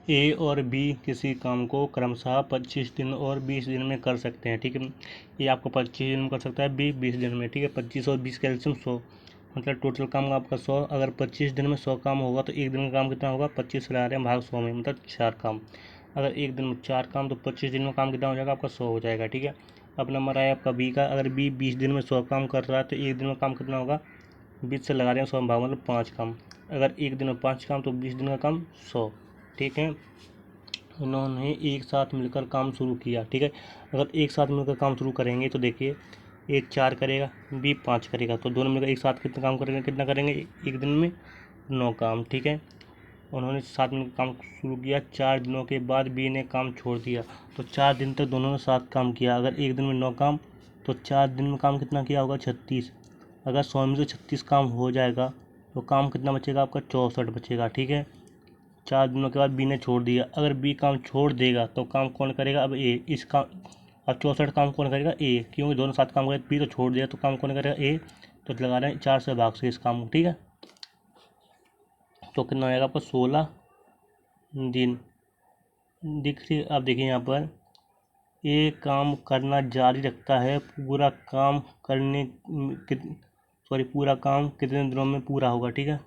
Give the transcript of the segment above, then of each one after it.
ए और बी किसी काम को क्रमशः 25 दिन और 20 दिन में कर सकते हैं। ठीक है, ये आपको 25 दिन में कर सकता है, बी 20 दिन में। ठीक है, 25 और 20 का एलसीएम 100, मतलब टोटल काम आपका 100। अगर 25 दिन में 100 काम होगा तो एक दिन का काम कितना होगा, 25 चला रहे हैं भाग 100 में, मतलब 4 काम। अगर एक दिन में 4 काम तो 25 दिन में काम कितना हो जाएगा आपका, 100 हो जाएगा। ठीक है, अब नंबर आया आपका बी का। अगर बी 20 दिन में 100 काम कर रहा है तो एक दिन में काम कितना होगा, 20 से लगा रहे हैं 100 में भाग, मतलब 5 काम। अगर एक दिन में 5 काम तो 20 दिन का काम 100। ठीक है, उन्होंने एक साथ मिलकर काम शुरू किया। ठीक है, अगर एक साथ मिलकर काम शुरू करेंगे तो देखिए, ए 4 करेगा, बी 5 करेगा, तो दोनों मिलकर एक साथ कितना काम करेंगे, कितना करेंगे, एक दिन में 9 काम। ठीक है, उन्होंने साथ में काम शुरू किया। 4 दिनों के बाद बी ने काम छोड़ दिया, तो 4 दिन तक दोनों ने साथ काम किया। अगर एक दिन में 9 काम तो 4 दिन में काम कितना किया होगा, 36। अगर 100 में से 36 काम हो जाएगा तो काम कितना बचेगा आपका, 64 बचेगा। ठीक है, 4 दिनों के बाद बी ने छोड़ दिया। अगर बी काम छोड़ देगा तो काम कौन करेगा, अब ए। इस काम अब 64 काम कौन करेगा, ए, क्योंकि दोनों साथ काम करेगा। बी तो छोड़ दिया तो काम कौन करेगा, ए। तो लगा रहे हैं 4 से भाग से इस काम को। ठीक है, तो कितना आएगा आपका, 16 दिन। दिख रही, आप देखिए यहाँ पर, ए काम करना जारी रखता है। पूरा काम पूरा काम कितने दिनों में पूरा होगा। ठीक है,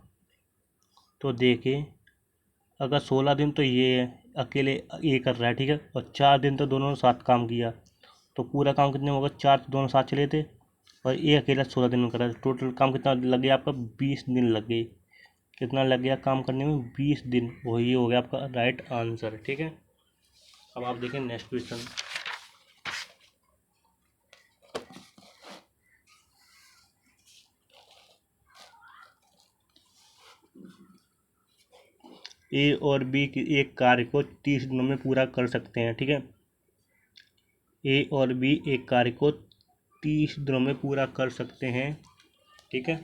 तो देखिए, अगर 16 दिन तो ये अकेले ये कर रहा है। ठीक है, और 4 दिन तो दोनों ने साथ काम किया, तो पूरा काम कितने होगा, 4 तो दोनों साथ चले थे और ये अकेला 16 दिन में कर रहा है। टोटल काम कितना लग गया आपका, 20 दिन लग गई। कितना लग गया काम करने में, 20 दिन। वही हो गया आपका राइट आंसर। ठीक है, अब आप देखें नेक्स्ट क्वेश्चन। ए और बी की एक कार्य को 30 दिनों में पूरा कर सकते हैं। ठीक है, ए और बी एक कार्य को 30 दिनों में पूरा कर सकते हैं। ठीक है,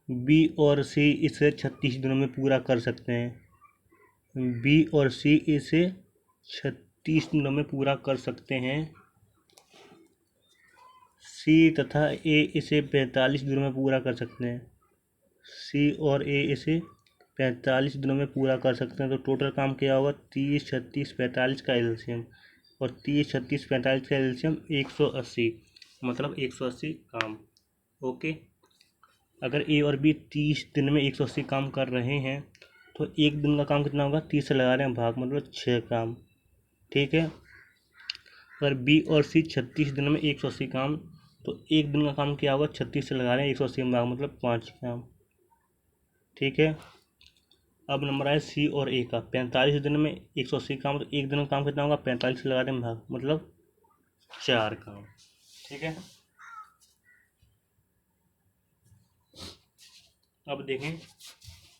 बी और सी इसे 36 दिनों में पूरा कर सकते हैं। बी और सी इसे 36 दिनों में पूरा कर सकते हैं। सी तथा ए इसे 45 दिनों में पूरा कर सकते हैं। सी और ए इसे 45 दिनों में पूरा कर सकते हैं। तो टोटल काम क्या होगा, 30, 36, 45 का एलसीएम, और 30, 36, 45 का एलसीएम 180, मतलब 180 काम। ओके, अगर ए और बी 30 दिन में 180 काम कर रहे हैं तो एक दिन का काम कितना होगा, 30 से लगा रहे हैं भाग, मतलब 6 काम। ठीक है, अगर बी और सी 36 दिन में 180 काम, तो एक दिन का काम क्या होगा, 36 से लगा रहे हैं 180 में भाग, मतलब 5 काम। ठीक है, अब नंबर आया सी और ए का। 45 दिन में 180 काम, तो एक दिन का काम कितना होगा, 45 से लगा रहे हैं भाग, मतलब 4 काम। ठीक है, अब देखें,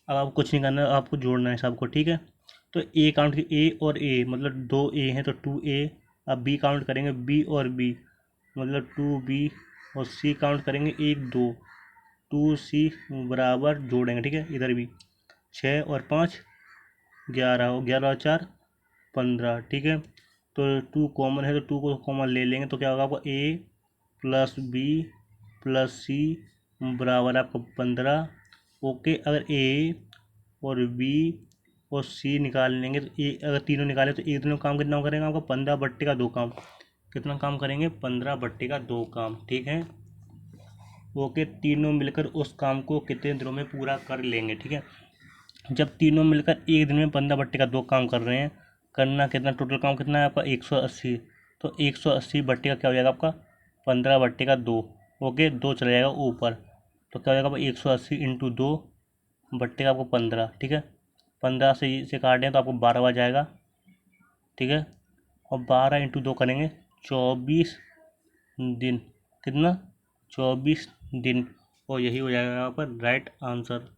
अब आपको कुछ नहीं करना है, आपको जोड़ना है सबको। ठीक है, तो ए काउंट की, ए और ए मतलब 2 ए हैं तो 2 ए। अब बी काउंट करेंगे, बी और बी मतलब 2 बी, और सी काउंट करेंगे 1 2, 2 सी बराबर जोड़ेंगे। ठीक है, इधर भी 6 और 5 11 हो, 11 और 4 15। ठीक है, तो 2 कॉमन है तो 2 को कॉमन ले लेंगे तो क्या होगा आपका, ए प्लस बी प्लस सी बराबर आपका 15। ओके, अगर ए और बी और सी निकाल लेंगे तो ए, अगर तीनों निकाले तो एक दिन में काम कितना करेंगे आपका, 15/2 काम। कितना काम करेंगे, 15/2 काम। ठीक है, ओके, तीनों मिलकर उस काम को कितने दिनों में पूरा कर लेंगे। ठीक है, जब तीनों मिलकर एक दिन में 15/2 काम कर रहे हैं, करना कितना, टोटल काम कितना है आपका, 180। तो 180 बट्टे का क्या हो जाएगा आपका, 15/2। ओके, 2 चला जाएगा ऊपर, तो क्या हो जाएगा आपका 180 इंटू 2 बट्टे का आपको 15। ठीक है, 15 से इसे काट दें तो आपको 12 आ जाएगा। ठीक है, और 12 इंटू 2 करेंगे 24 दिन। कितना, 24 दिन, और यही हो जाएगा यहाँ पर राइट आंसर।